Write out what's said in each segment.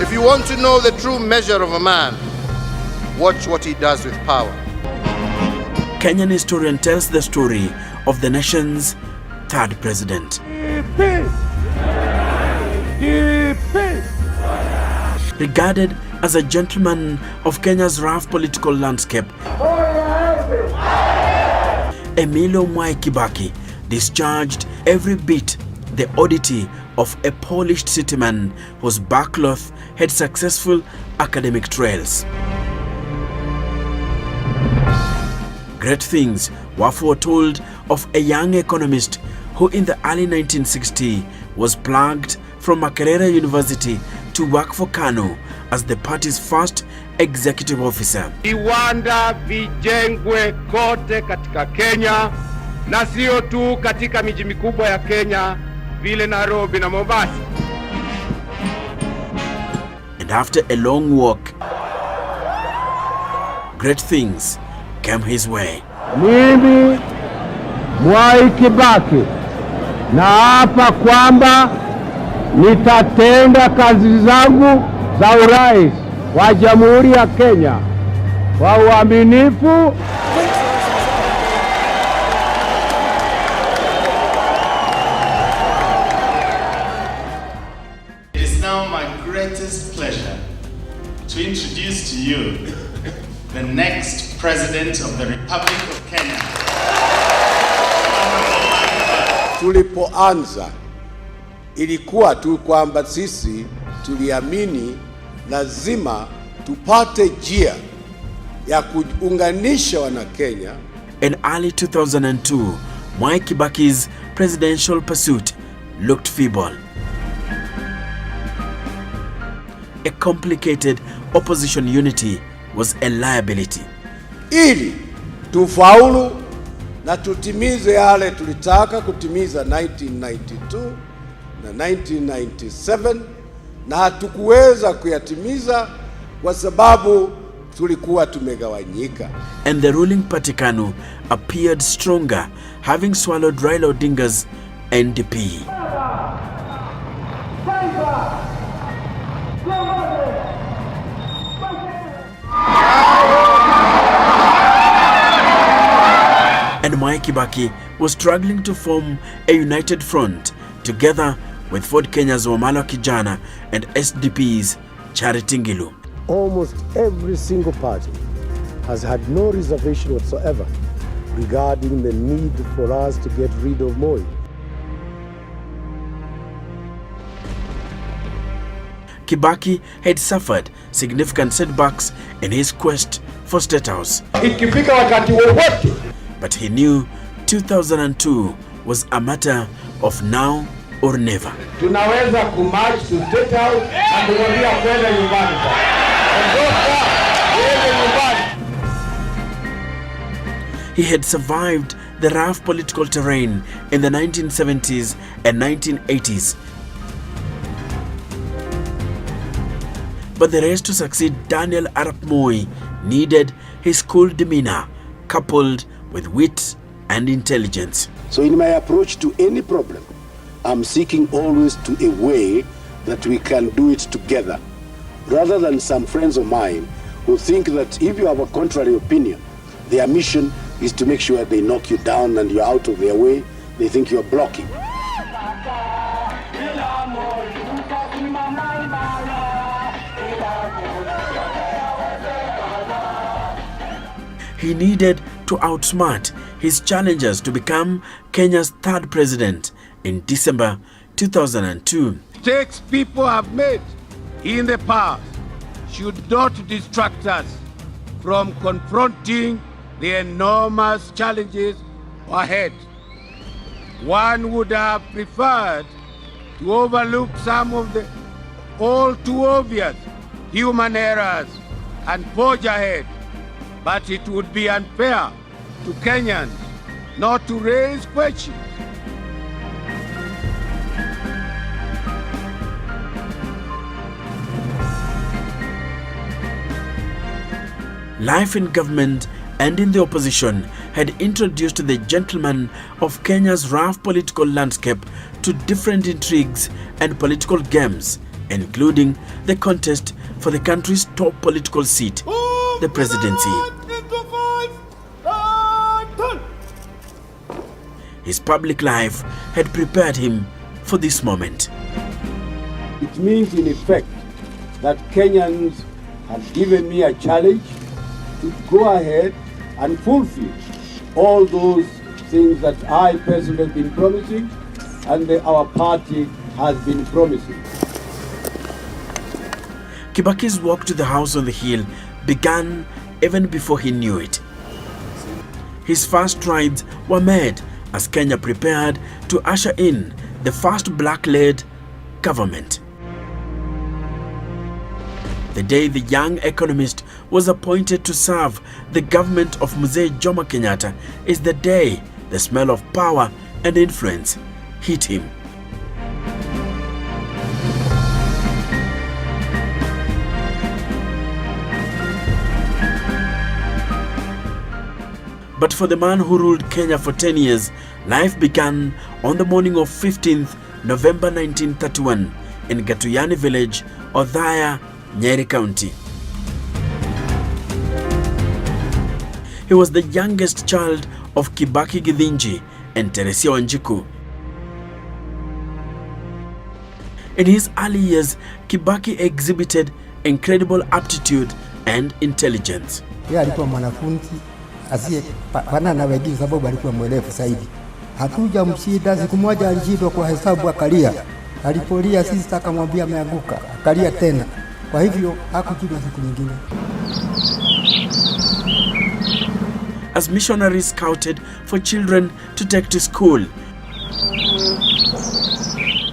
If you want to know the true measure of a man, watch what he does with power. Kenyan historian tells the story of the nation's third president. Regarded as a gentleman of Kenya's rough political landscape, Emilio Mwai Kibaki discharged every bit the oddity of a polished cityman whose backcloth had successful academic trails. Great things were foretold of a young economist who in the early 1960s was plugged from Makerere University to work for KANU as the party's first executive officer. Viwanda vijengwe kote katika Kenya, na sio tu katika miji mikubwa ya Kenya vile Nairobi na Mombasa. And after a long walk, great things came his way. Mimi Mwai Kibaki naapa kwamba nitatenda kazi zangu za urais wa Jamhuri ya Kenya kwa uaminifu. It is now my greatest pleasure to introduce to you the next President of the Republic of Kenya. Tulipoanza ilikuwa tu kwamba sisi tuliamini lazima tupate njia ya kuunganisha Wanakenya. In early 2002, Mwai Kibaki's presidential pursuit looked feeble. A complicated opposition unity was a liability. Ili tufaulu na tutimize yale tulitaka kutimiza 1992 na 1997, na hatukuweza kuyatimiza kwa sababu tulikuwa tumegawanyika. And the ruling party KANU appeared stronger, having swallowed Raila Odinga's NDP. And Mwai Kibaki was struggling to form a united front together with Ford Kenya's Wamalwa Kijana and SDP's Charity Ngilu. Almost every single party has had no reservation whatsoever regarding the need for us to get rid of Moi. Kibaki had suffered significant setbacks in his quest for State House. Ikifika wakati wowote, But he knew 2002 was a matter of now or never. tunaweza kumarch to State House na kumwambia kwenda nyumbani. Ondoka, kwenda nyumbani. He had survived the rough political terrain in the 1970s and 1980s. But the race to succeed Daniel Arap Moi needed his cool demeanor coupled with wit and intelligence. So in my approach to any problem, I'm seeking always to a way that we can do it together, rather than some friends of mine who think that if you have a contrary opinion, their mission is to make sure they knock you down and you're out of their way. They think you're blocking. He needed to outsmart his challengers to become Kenya's third president in December 2002. Mistakes people have made in the past should not distract us from confronting the enormous challenges ahead. One would have preferred to overlook some of the all too obvious human errors and forge ahead, but it would be unfair to Kenyans not to raise questions. Life in government and in the opposition had introduced the gentleman of Kenya's rough political landscape to different intrigues and political games including the contest for the country's top political seat, the presidency. His public life had prepared him for this moment. It means in effect that Kenyans have given me a challenge to go ahead and fulfill all those things that I personally have been promising and our party has been promising. Kibaki's walk to the house on the hill began even before he knew it. His first strides were made as Kenya prepared to usher in the first black-led government. The day the young economist was appointed to serve the government of Mzee Jomo Kenyatta is the day the smell of power and influence hit him. But for the man who ruled Kenya for 10 years, life began on the morning of 15th November 1931 in Gatuyani village, Othaya, Nyeri County. He was the youngest child of Kibaki Githinji and Teresia Wanjiku. In his early years, Kibaki exhibited incredible aptitude and intelligence. Yeye alikuwa mwanafunzi asiyefanana na wengine sababu alikuwa mwerevu zaidi. Hatuja mshida, siku moja alishindwa kwa hesabu akalia. Alipolia sisi akamwambia ameanguka, akalia tena. Kwa hivyo hakujua siku nyingine. As missionaries scouted for children to take to school,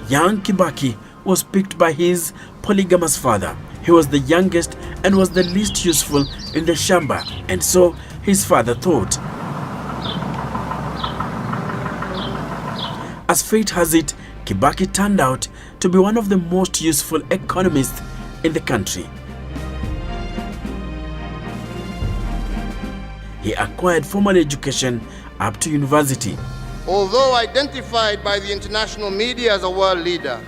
young Kibaki was picked by his polygamous father. He was the youngest and was the least useful in the shamba, and so his father thought. As fate has it, Kibaki turned out to be one of the most useful economists in the country. He acquired formal education up to university. Although identified by the international media as a world leader,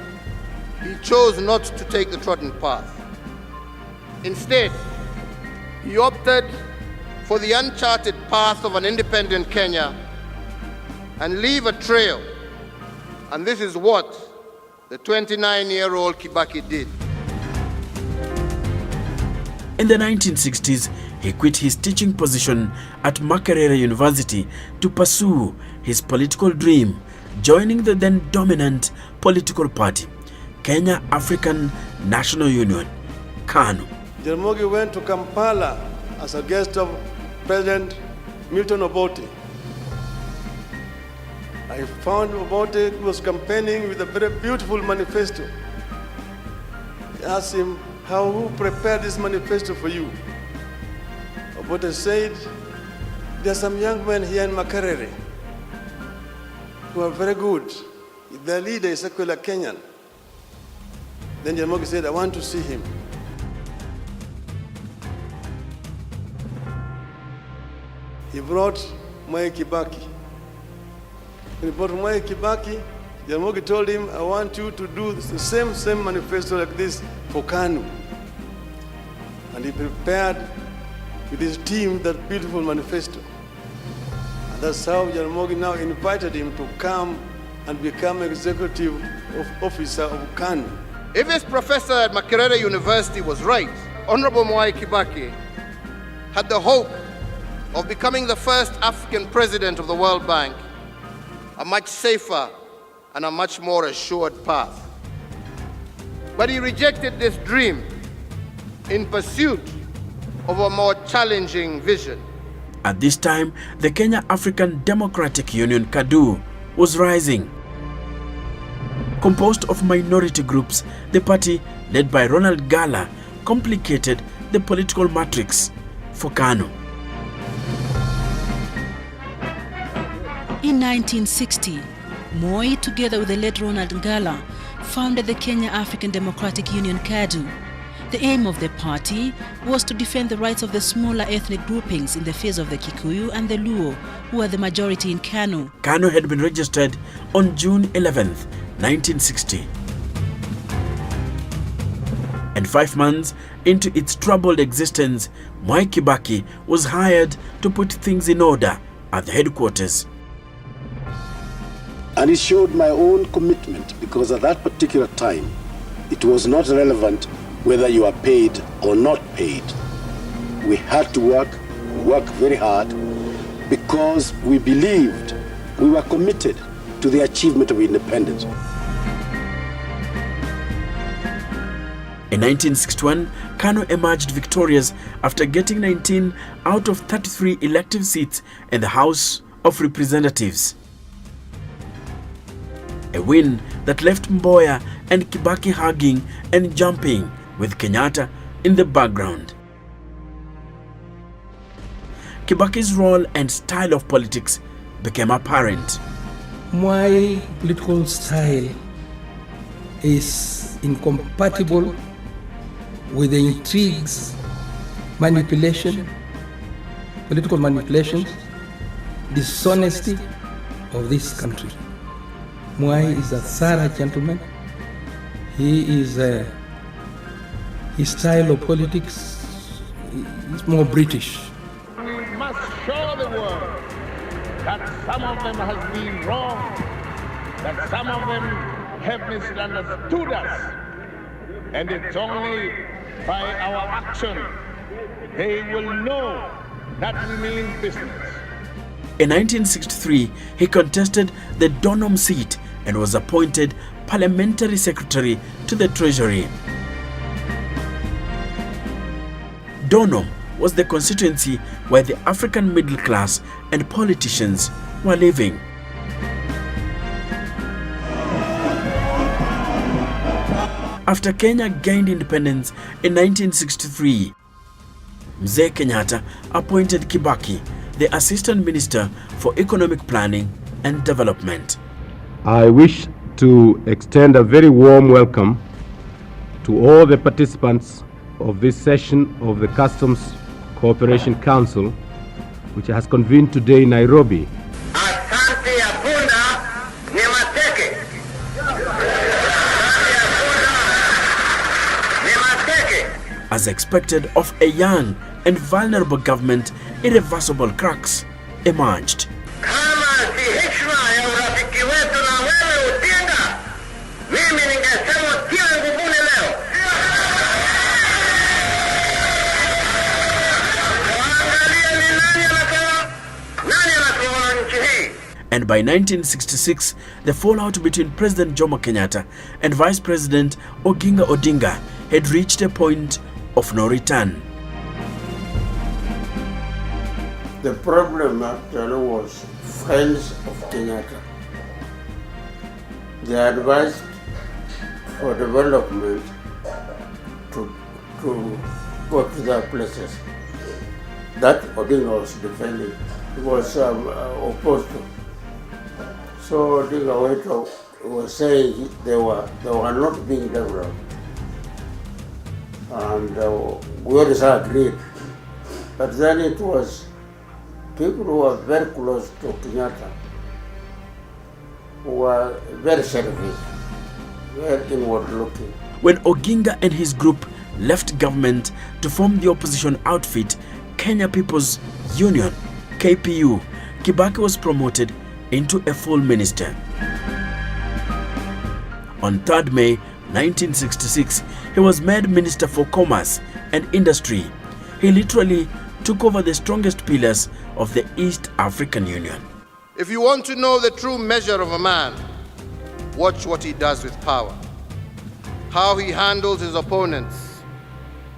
he chose not to take the trodden path. Instead, he opted for the uncharted path of an independent Kenya and leave a trail. And this is what the 29-year-old Kibaki did. In the 1960s, he quit his teaching position at Makerere University to pursue his political dream, joining the then dominant political party, Kenya African National Union, KANU. Jaramogi went to Kampala as a guest of President Milton Obote. I found Obote was campaigning with a very beautiful manifesto. I asked him, who prepared this manifesto for you? Obote said, there are some young men here in Makerere who are very good. Their leader is Secular Kenyan. Then Jaramogi said, I want to see him. He brought Mwai Kibaki. When he brought Mwai Kibaki, Jaramogi told him, I want you to do the same manifesto like this for KANU. And he prepared with his team that beautiful manifesto. And that's how Jaramogi now invited him to come and become executive officer of KANU. If his professor at Makerere University was right, Honorable Mwai Kibaki had the hope of becoming the first African president of the World Bank, a much safer and a much more assured path. But he rejected this dream in pursuit of a more challenging vision. At this time, the Kenya African Democratic Union, KADU, was rising. Composed of minority groups, the party, led by Ronald Gala, complicated the political matrix for KANU. In 1960, Mwai, together with the late Ronald Gala, founded the Kenya African Democratic Union, KADU. The aim of the party was to defend the rights of the smaller ethnic groupings in the face of the Kikuyu and the Luo, who are the majority in KANU. KANU had been registered on June 11th, 1960. And 5 months into its troubled existence, Mwai Kibaki was hired to put things in order at the headquarters. And it showed my own commitment, because at that particular time, it was not relevant whether you are paid or not paid. We had to work very hard, because we believed, we were committed to the achievement of independence. In 1961, KANU emerged victorious after getting 19 out of 33 elective seats in the House of Representatives. A win that left Mboya and Kibaki hugging and jumping with Kenyatta in the background. Kibaki's role and style of politics became apparent. My political style is incompatible with the intrigues, manipulation, political manipulations, dishonesty of this country. Mwai is a thorough gentleman. His style of politics is more British. We must show the world that some of them have been wrong, that some of them have misunderstood us, and it's only by our action they will know that we mean business. In 1963, he contested the Donholm seat and was appointed Parliamentary Secretary to the Treasury. Donholm was the constituency where the African middle class and politicians were living. After Kenya gained independence in 1963, Mzee Kenyatta appointed Kibaki the Assistant Minister for Economic Planning and Development. I wish to extend a very warm welcome to all the participants of this session of the Customs Cooperation Council, which has convened today in Nairobi. As expected of a young and vulnerable government, irreversible cracks emerged. And by 1966, the fallout between President Jomo Kenyatta and Vice President Oginga Odinga had reached a point of no return. The problem actually was friends of Kenyatta. They advised for development to go to their places. That Odinga was defending. He was opposed to. So Odinga was saying they were not being developed. And we always agreed. But then it was people who were very close to Kenyatta, who were very selfish, very inward-looking. When Oginga and his group left government to form the opposition outfit, Kenya People's Union, KPU, Kibaki was promoted into a full minister. On 3rd May 1966, he was made Minister for Commerce and Industry. He literally took over the strongest pillars of the East African Union. If you want to know the true measure of a man, watch what he does with power. How he handles his opponents,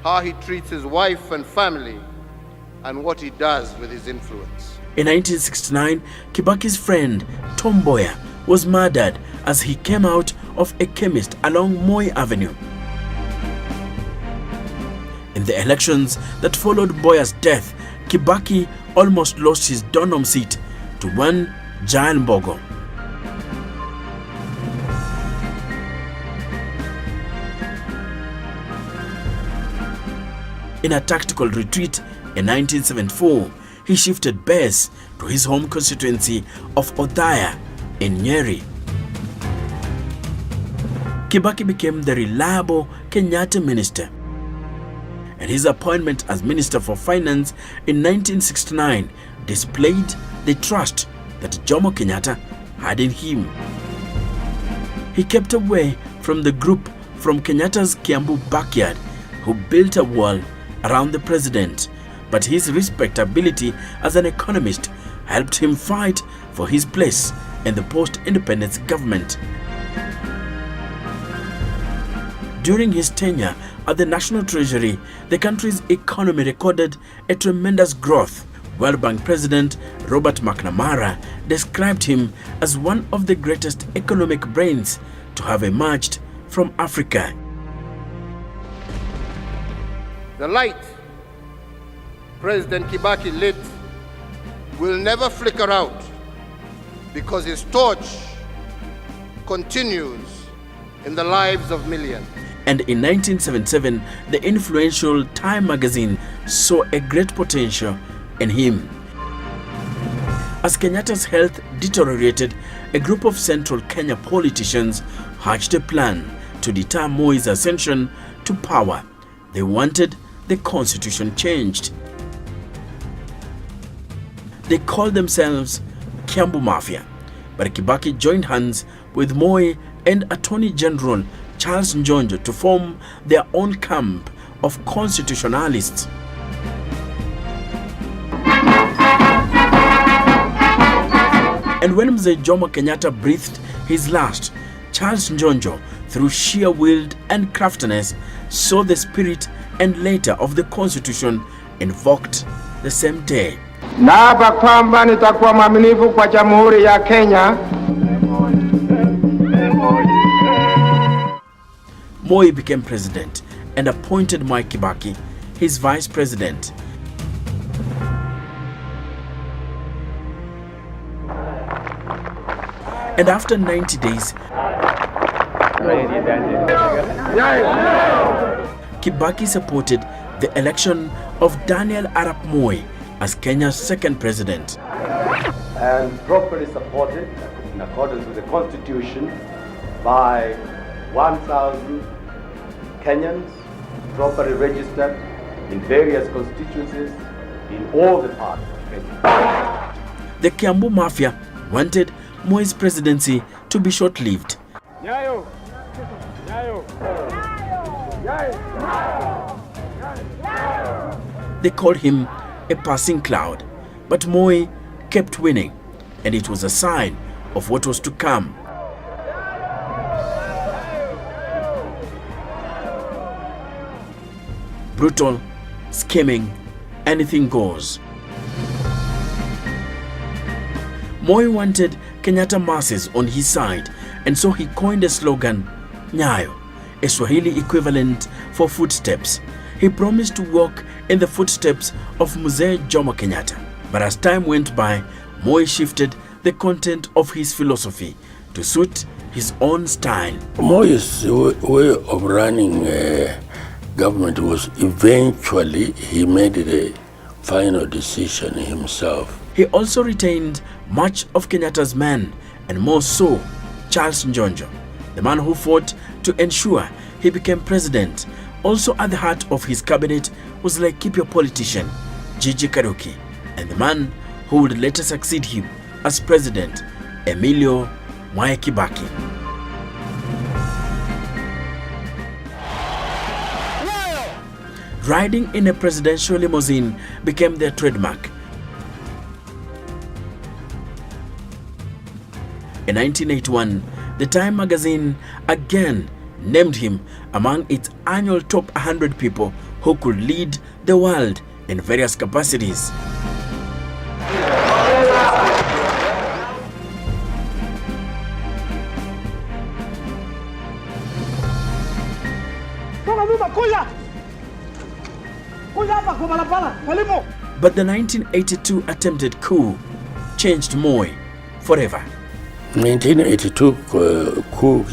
how he treats his wife and family, and what he does with his influence. In 1969, Kibaki's friend Tom Mboya was murdered as he came out of a chemist along Mwai Avenue. In the elections that followed Mboya's death, Kibaki almost lost his Donholm seat to one Jael Mbogo. In a tactical retreat in 1974, he shifted base to his home constituency of Othaya in Nyeri. Kibaki became the reliable Kenyatta minister, and his appointment as Minister for Finance in 1969 displayed the trust that Jomo Kenyatta had in him. He kept away from the group from Kenyatta's Kiambu backyard who built a wall around the president, but his respectability as an economist helped him fight for his place in the post-independence government. During his tenure at the National Treasury, the country's economy recorded a tremendous growth. World Bank President Robert McNamara described him as one of the greatest economic brains to have emerged from Africa. The light President Kibaki lit will never flicker out because his torch continues in the lives of millions. And in 1977, the influential Time magazine saw a great potential in him. As Kenyatta's health deteriorated, a group of central Kenya politicians hatched a plan to deter Moi's ascension to power. They wanted the constitution changed. They called themselves Kiambu Mafia, but Kibaki joined hands with Moi and Attorney General Charles Njonjo to form their own camp of constitutionalists. And when Mzee Jomo Kenyatta breathed his last, Charles Njonjo, through sheer will and craftiness, saw the spirit and letter of the constitution invoked the same day. Naapa kwamba nitakuwa mwaminifu kwa Jamhuri ya Kenya. Moi became president and appointed Mwai Kibaki his vice president. And after 90 days, Kibaki supported the election of Daniel Arap Moi as Kenya's second president. And properly supported in accordance with the Constitution by 1,000 Kenyans properly registered in various constituencies in all the parts of Kenya. The Kiambu Mafia wanted Moi's presidency to be short-lived. They called him a passing cloud, but Moi kept winning, and it was a sign of what was to come. Brutal, scheming, anything goes. Moi wanted Kenyatta masses on his side, and so he coined a slogan, Nyayo, a Swahili equivalent for footsteps. He promised to walk in the footsteps of Mzee Jomo Kenyatta. But as time went by, Moi shifted the content of his philosophy to suit his own style. Moi's way of running government was eventually he made the final decision himself. He also retained much of Kenyatta's men, and more so Charles Njonjo, the man who fought to ensure he became president. Also at the heart of his cabinet was Laikipia politician Gigi Karuki, and the man who would later succeed him as president, Emilio Mwai Kibaki. Riding in a presidential limousine became their trademark. In 1981, the Time magazine again named him among its annual top 100 people who could lead the world in various capacities. But the 1982 attempted coup changed Moi forever. 1982 coup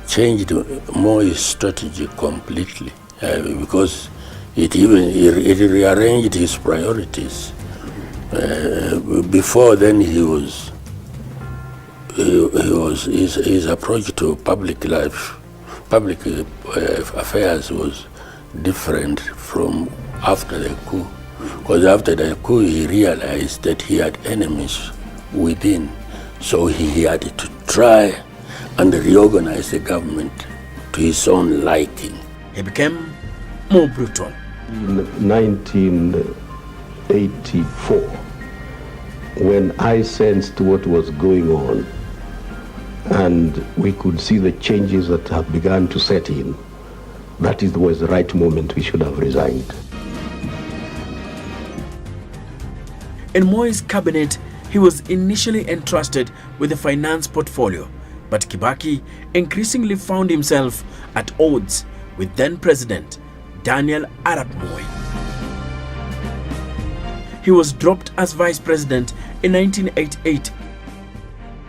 changed Moi's strategy completely because it rearranged his priorities. Before then he was his approach to public life, public affairs was different from after the coup. Because after the coup, he realized that he had enemies within. So he had to try and reorganize the government to his own liking. He became more brutal. In 1984, when I sensed what was going on, and we could see the changes that have begun to set in, that was the right moment we should have resigned. In Mwai's cabinet, he was initially entrusted with the finance portfolio, but Kibaki increasingly found himself at odds with then-President Daniel Arap Moi. He was dropped as vice president in 1988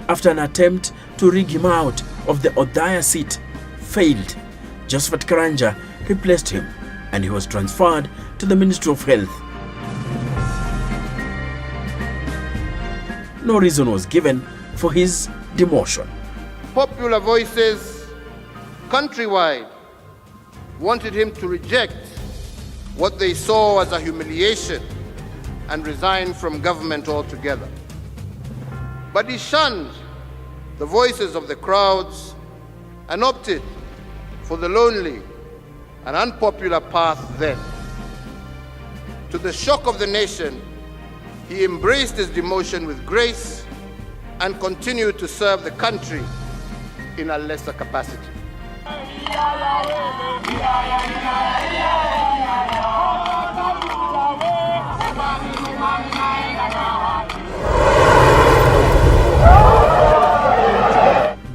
after an attempt to rig him out of the Othaya seat failed. Josephat Karanja replaced him and he was transferred to the Ministry of Health. No reason was given for his demotion. Popular voices countrywide wanted him to reject what they saw as a humiliation and resign from government altogether. But he shunned the voices of the crowds and opted for the lonely and unpopular path then. To the shock of the nation, he embraced his demotion with grace and continued to serve the country in a lesser capacity.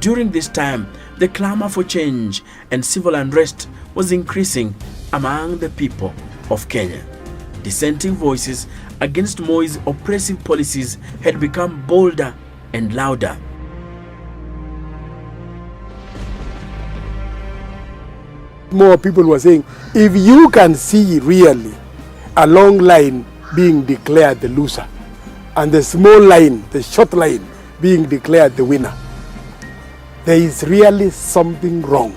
During this time, the clamor for change and civil unrest was increasing among the people of Kenya. Dissenting voices against Moi's oppressive policies had become bolder and louder. More people were saying, if you can see really a long line being declared the loser and the small line, the short line, being declared the winner, there is really something wrong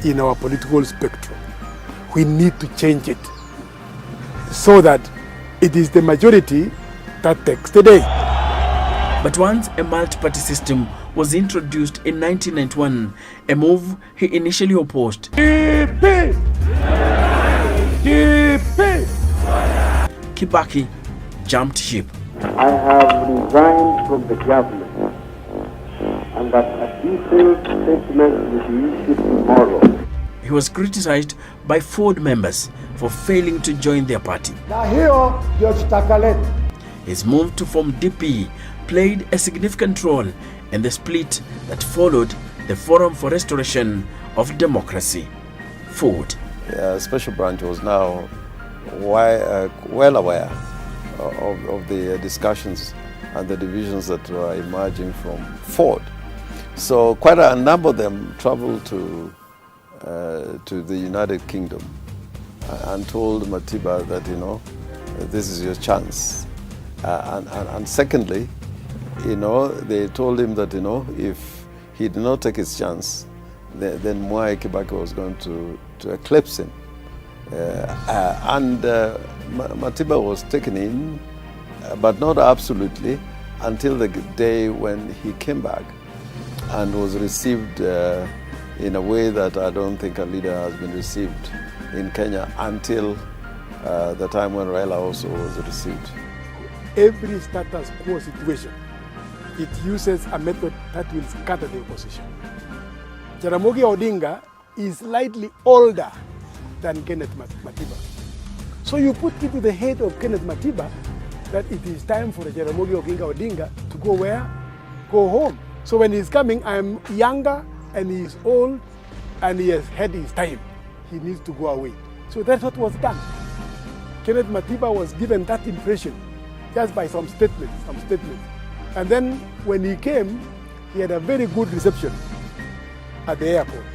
in our political spectrum. We need to change it so that it is the majority that takes the day. But once a multi-party system was introduced in 1991, a move he initially opposed. Kibaki jumped ship. I have resigned from the government and that a detailed statement will be issued tomorrow. He was criticized by Ford members for failing to join their party. His move to form DP played a significant role in the split that followed the Forum for Restoration of Democracy, Ford. Special Branch was now well aware of the discussions and the divisions that were emerging from Ford. So quite a number of them traveled to the United Kingdom and told Matiba that, this is your chance. And secondly, they told him that, if he did not take his chance, then Mwai Kibaki was going to eclipse him. Matiba was taken in, but not absolutely, until the day when he came back and was received in a way that I don't think a leader has been received in Kenya until the time when Raila also was received. Every status quo situation, it uses a method that will scatter the opposition. Jaramogi Odinga is slightly older than Kenneth Matiba. So you put into the head of Kenneth Matiba that it is time for Jaramogi Odinga to go where? Go home. So when he's coming, I'm younger and he's old and he has had his time. He needs to go away. So that's what was done. Kenneth Matiba was given that impression just by some statements. And then when he came, he had a very good reception at the airport,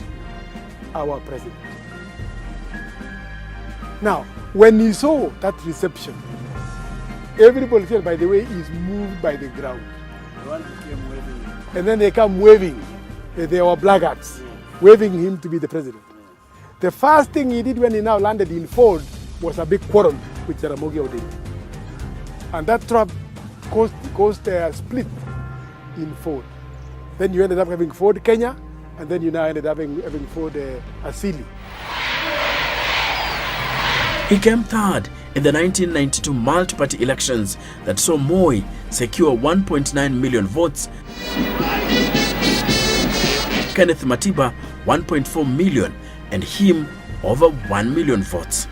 our president. Now, when he saw that reception, everybody said, by the way, is moved by the ground. and then they come waving. They were blackguards, waving him to be the president. The first thing he did when he now landed in Ford was a big quarrel with Jaramogi Oginga. And that trap caused a split in Ford. Then you ended up having Ford Kenya, and then you now ended up having Ford Asili. He came third in the 1992 multi-party elections that saw Mwai secure 1.9 million votes, Kenneth Matiba 1.4 million, and him over 1 million votes.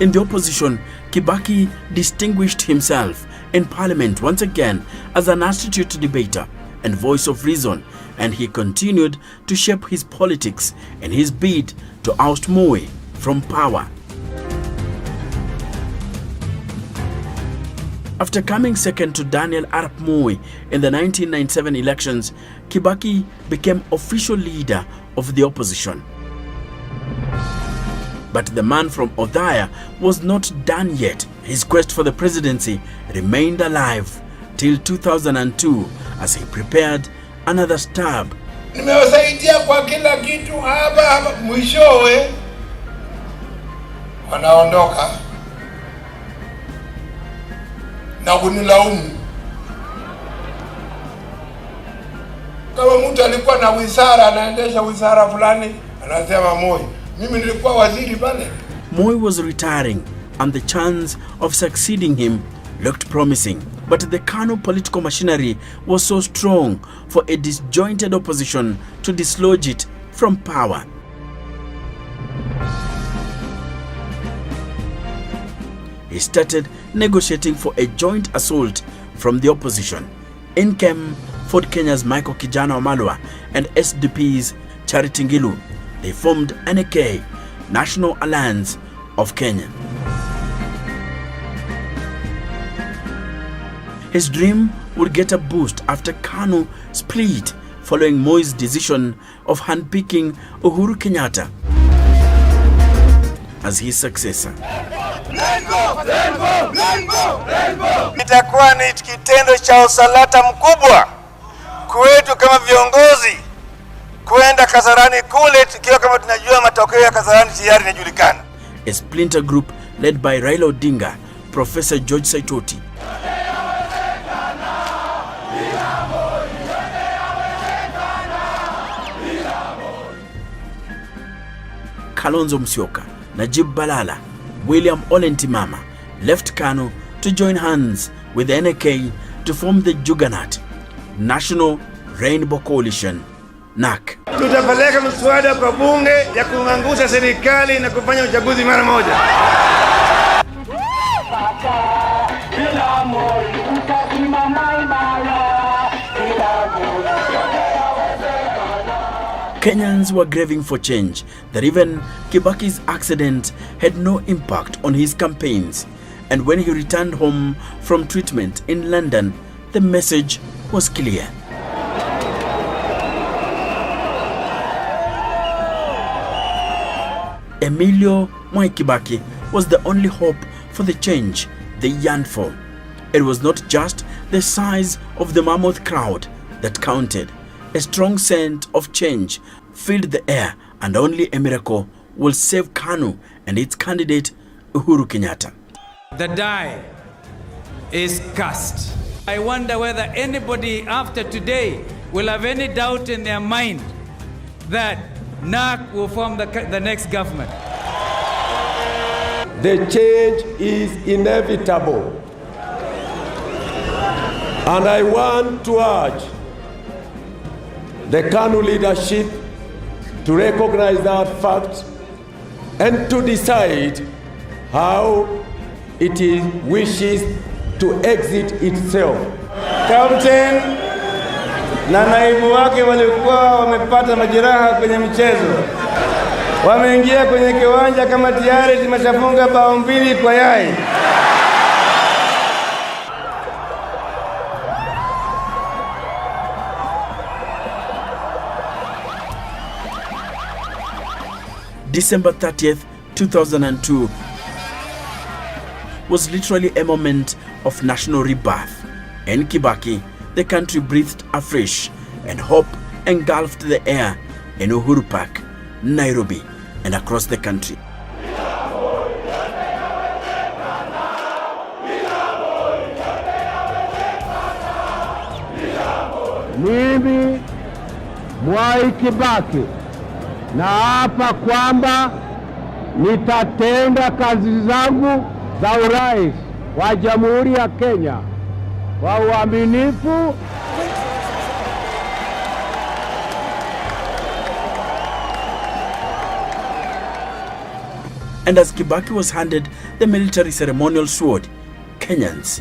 In the opposition, Kibaki distinguished himself in parliament once again as an astute debater and voice of reason, and he continued to shape his politics in his bid to oust Mwai from power. After coming second to Daniel Arap Moi in the 1997 elections, Kibaki became official leader of the opposition. But the man from Othaya was not done yet. His quest for the presidency remained alive till 2002 as he prepared another stab. Nimewasaidia kwa kila kitu hapa, mwishowe wanaondoka na kunilaumu. Kama mtu alikuwa na wizara, anaendesha wizara fulani, anasema Moi, mimi nilikuwa waziri pale. Moi was retiring and the chance of succeeding him looked promising. But the KANU political machinery was so strong for a disjointed opposition to dislodge it from power. He started negotiating for a joint assault from the opposition. In came Ford Kenya's Michael Kijana Wamalwa and SDP's Charity Ngilu. They formed NK, National Alliance of Kenya. His dream would get a boost after KANU split following Moi's decision of handpicking Uhuru Kenyatta as his successor. Itakuwa ni kitendo cha usalata mkubwa kwetu kama viongozi kwenda Kasarani kule tukiwa kama tunajua matokeo ya Kasarani tayari yanajulikana. A splinter group led by Raila Odinga, Professor George Saitoti, Kalonzo Musyoka, Najib Balala, William Ole Ntimama left KANU to join hands with the NK to form the Juggernaut, National Rainbow Coalition, NAC. Tutapeleka mswada kwa bunge ya kuangusha serikali na kufanya uchaguzi mara moja. Kenyans were craving for change, that even Kibaki's accident had no impact on his campaigns. And when he returned home from treatment in London, the message was clear. Emilio Mwai Kibaki was the only hope for the change they yearned for. It was not just the size of the mammoth crowd that counted. A strong scent of change filled the air, and only a miracle will save KANU and its candidate Uhuru Kenyatta. The die is cast. I wonder whether anybody after today will have any doubt in their mind that NAC will form the next government. The change is inevitable. And I want to urge the KANU leadership to recognize that fact and to decide how it wishes to exit itself. Captain na naibu wake walikuwa wamepata majeraha kwenye mchezo. Wameingia kwenye kiwanja kama tayari tumeshafunga bao 2 kwa yai. December 30th, 2002 was literally a moment of national rebirth. In Kibaki, the country breathed afresh and hope engulfed the air in Uhuru Park, Nairobi, and across the country. Mimi Mwai Kibaki naapa kwamba nitatenda kazi zangu za urais wa Jamhuri ya Kenya kwa uaminifu. And as Kibaki was handed the military ceremonial sword, Kenyans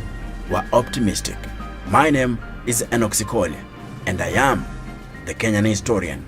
were optimistic. My name is Enoch Sikole, and I am the Kenyan historian.